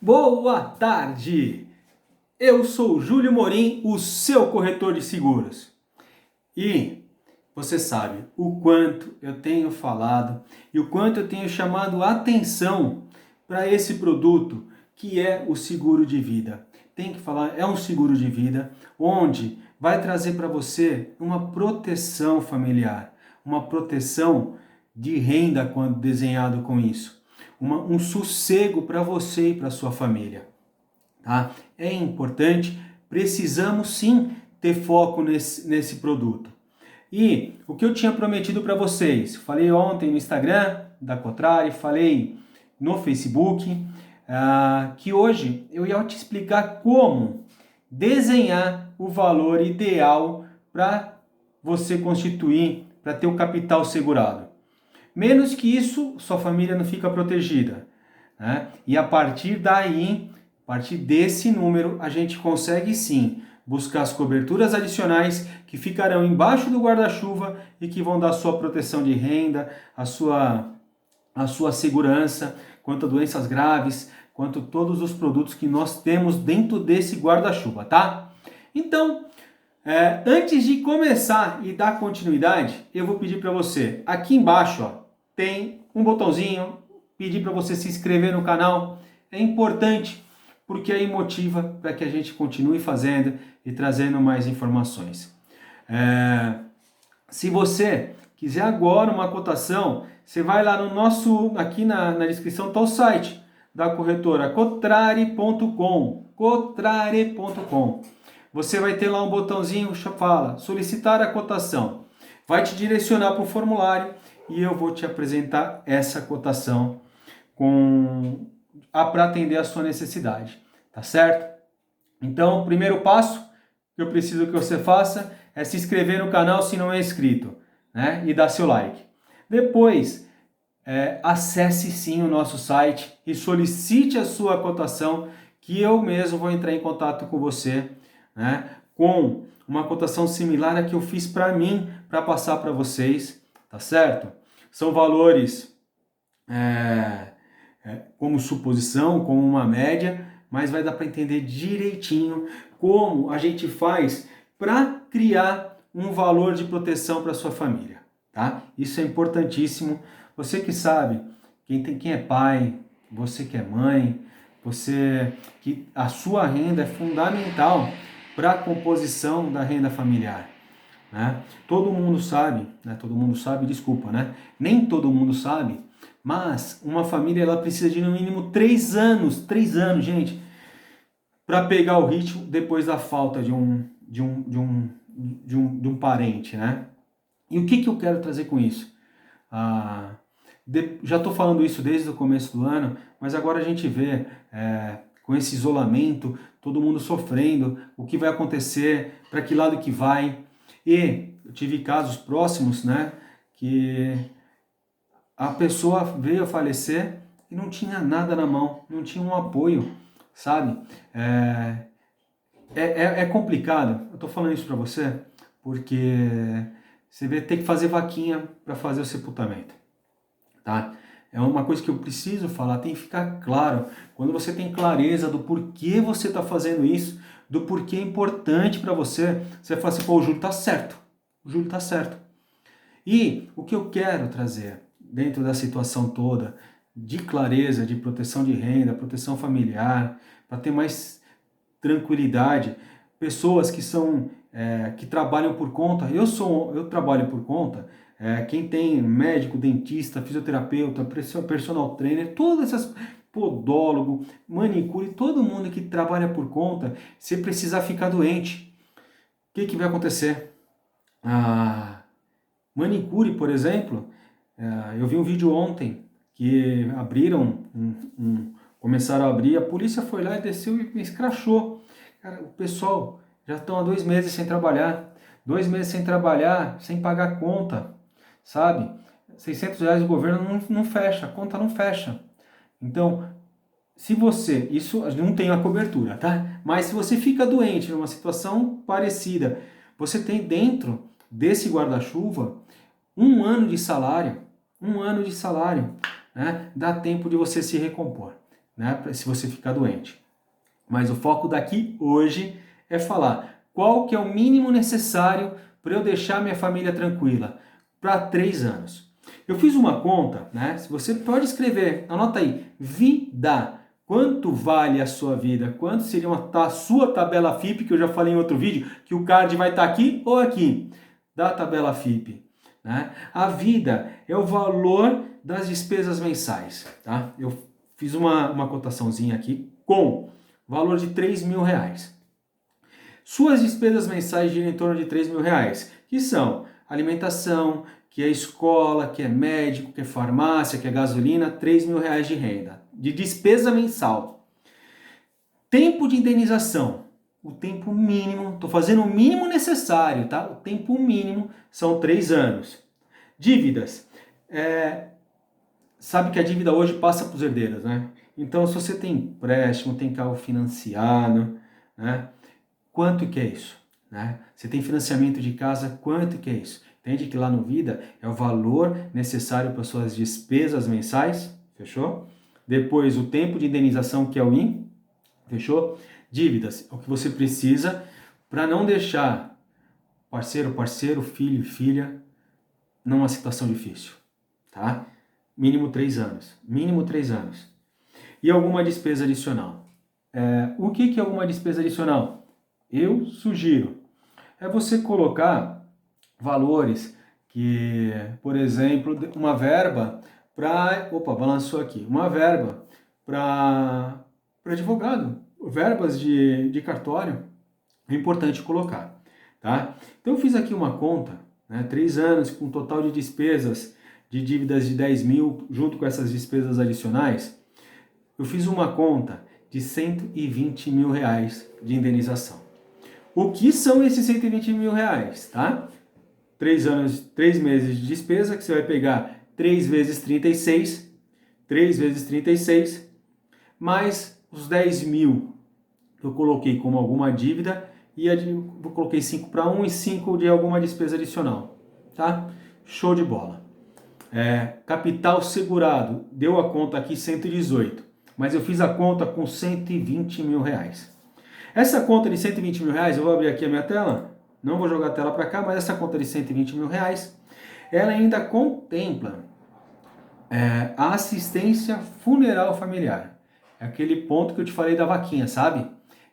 Boa tarde! Eu sou Júlio Morim, o seu corretor de seguros. E você sabe o quanto eu tenho falado e o quanto eu tenho chamado a atenção para esse produto que é o seguro de vida. Tem que falar, é um seguro de vida onde vai trazer para você uma proteção familiar, uma proteção de renda quando desenhado com isso. Um sossego para você e para sua família. Tá? É importante, precisamos sim ter foco nesse produto. E o que eu tinha prometido para vocês, falei ontem no Instagram da Cotrari, falei no Facebook, que hoje eu ia te explicar como desenhar o valor ideal para você constituir, para ter o capital segurado. Menos que isso, sua família não fica protegida. Né? E a partir daí, a partir desse número, a gente consegue sim buscar as coberturas adicionais que ficarão embaixo do guarda-chuva e que vão dar sua proteção de renda, a sua segurança, quanto a doenças graves, quanto a todos os produtos que nós temos dentro desse guarda-chuva, tá? Então, antes de começar e dar continuidade, eu vou pedir para você, aqui embaixo, ó, tem um botãozinho, pedir para você se inscrever no canal. É importante porque aí motiva para que a gente continue fazendo e trazendo mais informações. Se você quiser agora uma cotação, você vai lá no nosso, aqui na descrição está o site da corretora, cotrari.com, cotrari.com. Você vai ter lá um botãozinho que fala solicitar a cotação. Vai te direcionar para o formulário e eu vou te apresentar essa cotação para atender a sua necessidade, tá certo? Então, o primeiro passo que eu preciso que você faça é se inscrever no canal se não é inscrito, né? E dar seu like. Depois, acesse sim o nosso site e solicite a sua cotação, que eu mesmo vou entrar em contato com você, né? Com uma cotação similar à que eu fiz para mim, para passar para vocês, tá certo? São valores como suposição, como uma média, mas vai dar para entender direitinho como a gente faz para criar um valor de proteção para sua família, tá? Isso é importantíssimo. Você que sabe, quem é pai, você que é mãe, você que a sua renda é fundamental para a composição da renda familiar. Né? Todo mundo sabe, desculpa, né? Nem todo mundo sabe, mas uma família ela precisa de no mínimo 3 anos, gente, para pegar o ritmo depois da falta de um parente, né? E o que eu quero trazer com isso? Já estou falando isso desde o começo do ano, mas agora a gente vê com esse isolamento, todo mundo sofrendo, o que vai acontecer, para que lado que vai. E eu tive casos próximos, né, que a pessoa veio a falecer e não tinha nada na mão, não tinha um apoio, sabe? É complicado, eu estou falando isso para você, porque você vai ter que fazer vaquinha para fazer o sepultamento, tá? É uma coisa que eu preciso falar, tem que ficar claro. Quando você tem clareza do porquê você está fazendo isso, do porquê é importante para você, você vai falar assim, pô, o Júlio tá certo. O Júlio tá certo. E o que eu quero trazer dentro da situação toda, de clareza, de proteção de renda, proteção familiar, para ter mais tranquilidade, pessoas que são que trabalham por conta, eu trabalho por conta, quem tem médico, dentista, fisioterapeuta, personal trainer, todas essas, podólogo, manicure, todo mundo que trabalha por conta, se precisar ficar doente, o que vai acontecer? Manicure, por exemplo, eu vi um vídeo ontem que abriram, começaram a abrir, a polícia foi lá e desceu e me escrachou. Cara, o pessoal já estão há 2 meses sem trabalhar, 2 meses sem trabalhar, sem pagar conta, sabe? R$600 o governo não fecha, a conta não fecha. Então, se você, isso não tem a cobertura, tá? Mas se você fica doente numa situação parecida, você tem dentro desse guarda-chuva 1 ano de salário, né? Dá tempo de você se recompor. né, se você ficar doente. Mas o foco daqui hoje é falar qual que é o mínimo necessário para eu deixar minha família tranquila para 3 anos. Eu fiz uma conta, né? Se você pode escrever, anota aí, vida. Quanto vale a sua vida? Quanto seria a sua tabela FIP, que eu já falei em outro vídeo, que o card vai estar aqui ou aqui, da tabela FIP. Né? A vida é o valor das despesas mensais. Tá? Eu fiz uma cotaçãozinha aqui com valor de R$3.000. Suas despesas mensais giram em torno de R$3.000, que são alimentação, que é escola, que é médico, que é farmácia, que é gasolina, R$3.000 de renda, de despesa mensal. Tempo de indenização, o tempo mínimo, estou fazendo o mínimo necessário, tá? O tempo mínimo são 3 anos. Dívidas, sabe que a dívida hoje passa para os herdeiros, né? Então, se você tem empréstimo, tem carro financiado, né? Quanto que é isso? Né? Você tem financiamento de casa, quanto que é isso? Entende que lá no Vida é o valor necessário para suas despesas mensais, fechou? Depois o tempo de indenização, que é o IN, fechou? Dívidas, é o que você precisa para não deixar parceiro, filho, filha, numa situação difícil, tá? Mínimo 3 anos, mínimo 3 anos. E alguma despesa adicional. O que é alguma despesa adicional? Eu sugiro você colocar valores que, por exemplo, uma verba para... Opa, balançou aqui. Uma verba para advogado. Verbas de cartório é importante colocar. Tá? Então eu fiz aqui uma conta, né, 3 anos com um total de despesas de dívidas de 10 mil, junto com essas despesas adicionais, eu fiz uma conta de R$120 mil de indenização. O que são esses R$120 mil, tá? 3 anos, 3 meses de despesa, que você vai pegar 3 vezes 36, 3 vezes 36, mais os 10 mil que eu coloquei como alguma dívida, e eu coloquei 5 para 1 e 5 de alguma despesa adicional, tá? Show de bola. Capital segurado, deu a conta aqui 118, mas eu fiz a conta com R$120 mil. Essa conta de R$120 mil, eu vou abrir aqui a minha tela, não vou jogar a tela para cá, mas essa conta de R$120 mil, ela ainda contempla a assistência funeral familiar. É aquele ponto que eu te falei da vaquinha, sabe?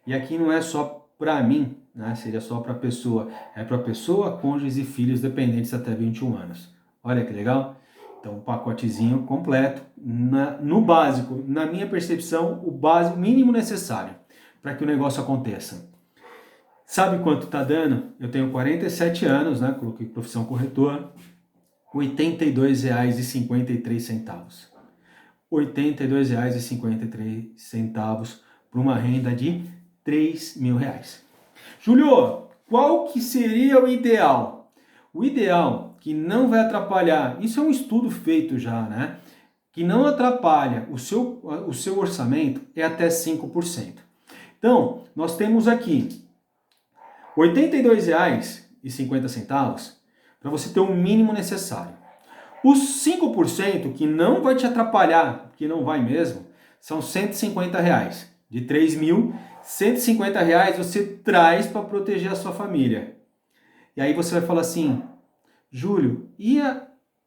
E aqui não é só para mim, né? Seria só para a pessoa, é para pessoa, cônjuges e filhos dependentes até 21 anos. Olha que legal. Então, um pacotezinho completo, no básico, na minha percepção, o básico, mínimo necessário para que o negócio aconteça. Sabe quanto está dando? Eu tenho 47 anos, né? Coloquei profissão corretor, R$ 82,53. R$ 82,53 para uma renda de R$3.000. Júlio, qual que seria o ideal? O ideal que não vai atrapalhar, isso é um estudo feito já, né? Que não atrapalha o seu orçamento é até 5%. Então, nós temos aqui R$ 82,50 para você ter o mínimo necessário. Os 5% que não vai te atrapalhar, que não vai mesmo, são R$150. De 3 mil, R$150 você traz para proteger a sua família. E aí você vai falar assim, Júlio,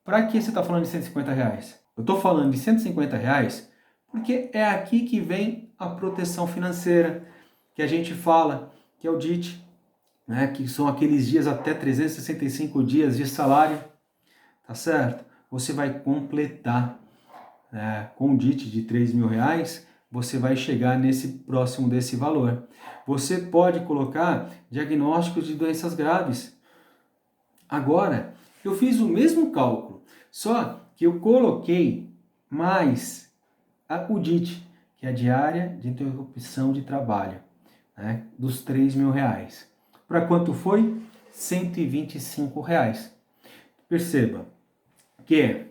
para que você está falando de R$150? Eu estou falando de R$150 porque é aqui que vem a proteção financeira, que a gente fala, que é o DIT, né? Que são aqueles dias até 365 dias de salário, tá certo? Você vai completar com o DIT de R$3.000, você vai chegar próximo desse valor. Você pode colocar diagnósticos de doenças graves. Agora, eu fiz o mesmo cálculo, só que eu coloquei mais o DIT, que é a diária de interrupção de trabalho, né, dos R$3.000. Para quanto foi? R$125. Perceba que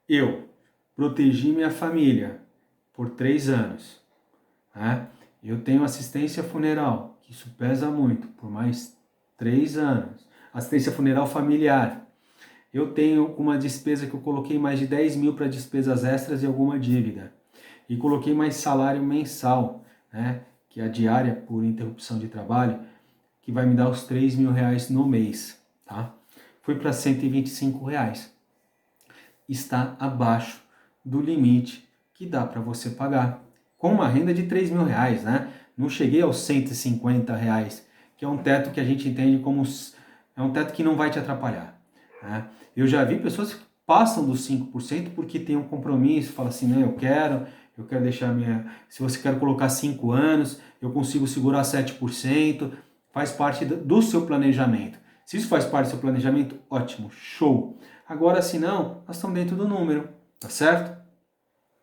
eu protegi minha família por 3 anos. Né? Eu tenho assistência funeral, que isso pesa muito, por mais 3 anos. Assistência funeral familiar. Eu tenho uma despesa que eu coloquei mais de 10 mil para despesas extras e alguma dívida. e coloquei mais salário mensal, né? Que é a diária por interrupção de trabalho, que vai me dar os R$ 3.000 no mês, tá? Fui para R$ 125. Está abaixo do limite que dá para você pagar. Com uma renda de R$ 3.000, né? Não cheguei aos R$ 150, que é um teto que a gente entende como... É um teto que não vai te atrapalhar, né? Eu já vi pessoas que passam dos 5% porque tem um compromisso, fala assim, não, eu quero deixar minha... Se você quer colocar 5 anos, eu consigo segurar 7%, faz parte do seu planejamento. Se isso faz parte do seu planejamento, ótimo, show. Agora, se não, nós estamos dentro do número, tá certo?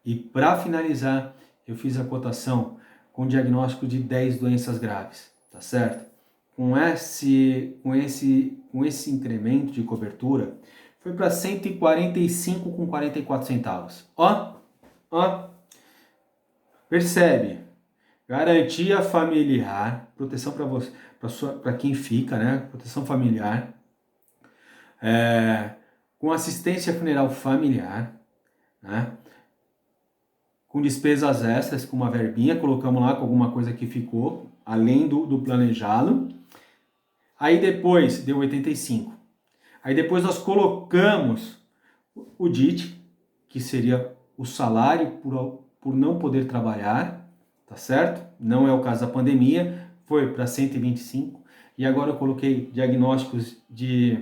E para finalizar, eu fiz a cotação com diagnóstico de 10 doenças graves, tá certo? Com esse incremento de cobertura, foi para 145,44 centavos. Ó, percebe? Garantia familiar, proteção para você, para quem fica, né? Proteção familiar, com assistência funeral familiar, né? Com despesas extras, com uma verbinha, colocamos lá com alguma coisa que ficou, além do planejado. Aí depois deu 85. Aí depois nós colocamos o DIT, que seria o salário por não poder trabalhar, tá certo? Não é o caso da pandemia, foi para 125. E agora eu coloquei diagnósticos de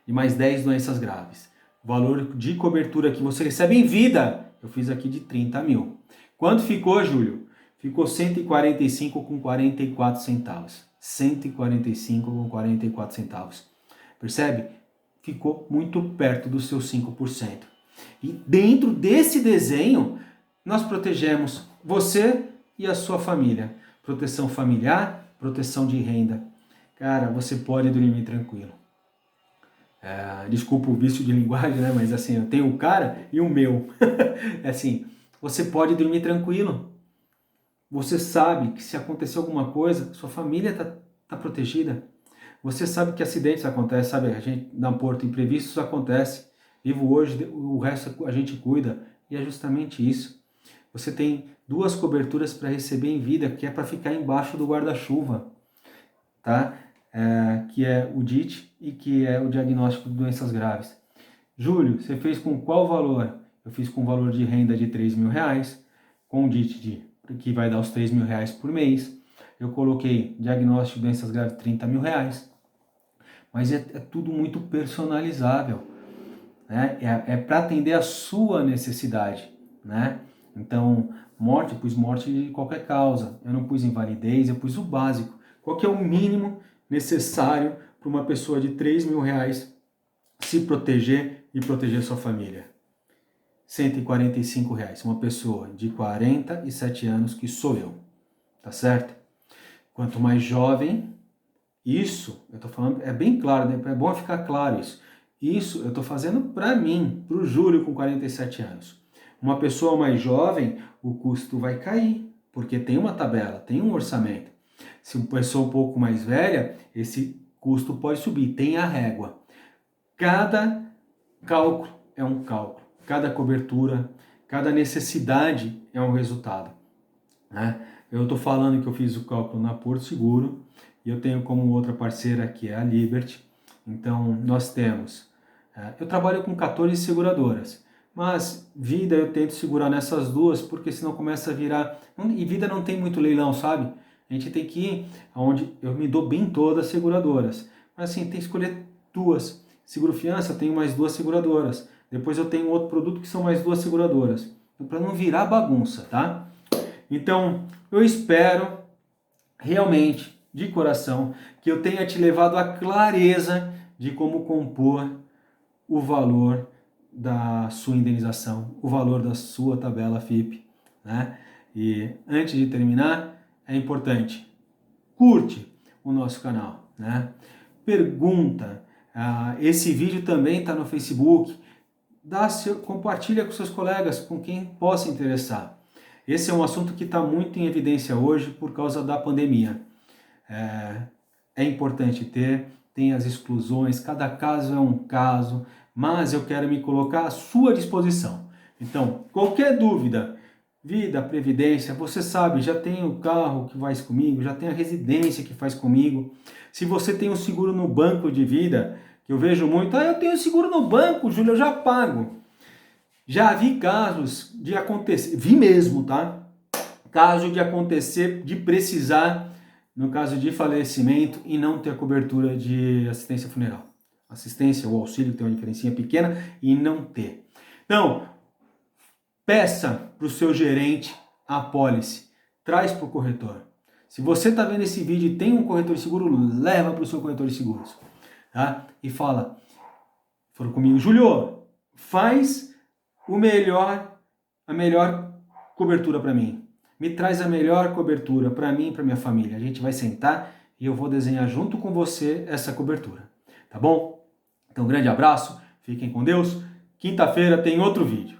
mais 10 doenças graves. O valor de cobertura que você recebe em vida, eu fiz aqui de 30 mil. Quanto ficou, Júlio? Ficou 145,44 centavos. 145,44 centavos. Percebe? Ficou muito perto dos seus 5%. E dentro desse desenho, nós protegemos você e a sua família. Proteção familiar, proteção de renda. Cara, você pode dormir tranquilo. Desculpa o vício de linguagem, né? Mas assim, eu tenho o cara e o meu. É assim, você pode dormir tranquilo. Você sabe que se acontecer alguma coisa, sua família tá protegida. Você sabe que acidentes acontecem, sabe? A gente dá um porto, imprevistos acontece. Vivo hoje, o resto a gente cuida. E é justamente isso. Você tem 2 coberturas para receber em vida, que é para ficar embaixo do guarda-chuva, tá? Que é o DIT e que é o diagnóstico de doenças graves. Júlio, você fez com qual valor? Eu fiz com valor de renda de R$ 3.000, com o DIT que vai dar os R$ 3.000 por mês. Eu coloquei diagnóstico de doenças graves de R$ 30.000. Mas é tudo muito personalizável, né? É para atender a sua necessidade, né? Então, morte, eu pus morte de qualquer causa. Eu não pus invalidez, eu pus o básico. Qual que é o mínimo necessário para uma pessoa de R$ 3.000 se proteger e proteger sua família? R$ 145. Uma pessoa de 47 anos, que sou eu, tá certo? Quanto mais jovem, isso, eu tô falando, é bem claro, né? É bom ficar claro isso. Isso eu tô fazendo para mim, pro Júlio com 47 anos. Uma pessoa mais jovem, o custo vai cair, porque tem uma tabela, tem um orçamento. Se uma pessoa um pouco mais velha, esse custo pode subir, tem a régua. Cada cálculo é um cálculo, cada cobertura, cada necessidade é um resultado, né? Eu estou falando que eu fiz o cálculo na Porto Seguro e eu tenho como outra parceira que é a Liberty. Então nós temos, eu trabalho com 14 seguradoras, mas vida eu tento segurar nessas 2 porque senão começa a virar, e vida não tem muito leilão, sabe? A gente tem que ir aonde eu me dou bem todas as seguradoras, mas assim, tem que escolher 2. Seguro fiança, eu tenho mais 2 seguradoras. Depois eu tenho outro produto que são mais 2 seguradoras. Então, para não virar bagunça, tá? Então, eu espero realmente, de coração, que eu tenha te levado a clareza de como compor o valor da sua indenização, o valor da sua tabela FIP, né? E antes de terminar, é importante, curte o nosso canal, né? Pergunta, esse vídeo também está no Facebook, compartilha com seus colegas, com quem possa interessar. Esse é um assunto que está muito em evidência hoje por causa da pandemia. É importante tem as exclusões, cada caso é um caso, mas eu quero me colocar à sua disposição. Então, qualquer dúvida, vida, previdência, você sabe, já tem o carro que faz comigo, já tem a residência que faz comigo. Se você tem um seguro no banco de vida, que eu vejo muito, eu tenho seguro no banco, Júlio, eu já pago. Já vi casos de acontecer, vi mesmo, tá? Caso de acontecer, de precisar, no caso de falecimento, e não ter a cobertura de assistência funeral. Assistência ou auxílio, que tem uma diferencinha pequena, e não ter. Então, peça para o seu gerente a apólice, traz para o corretor. Se você está vendo esse vídeo e tem um corretor de seguro, leva para o seu corretor de seguros. Tá? E fala, foram comigo, Júlio, faz a melhor cobertura para mim. Me traz a melhor cobertura para mim e para minha família. A gente vai sentar e eu vou desenhar junto com você essa cobertura. Tá bom? Então, um grande abraço, fiquem com Deus. Quinta-feira tem outro vídeo.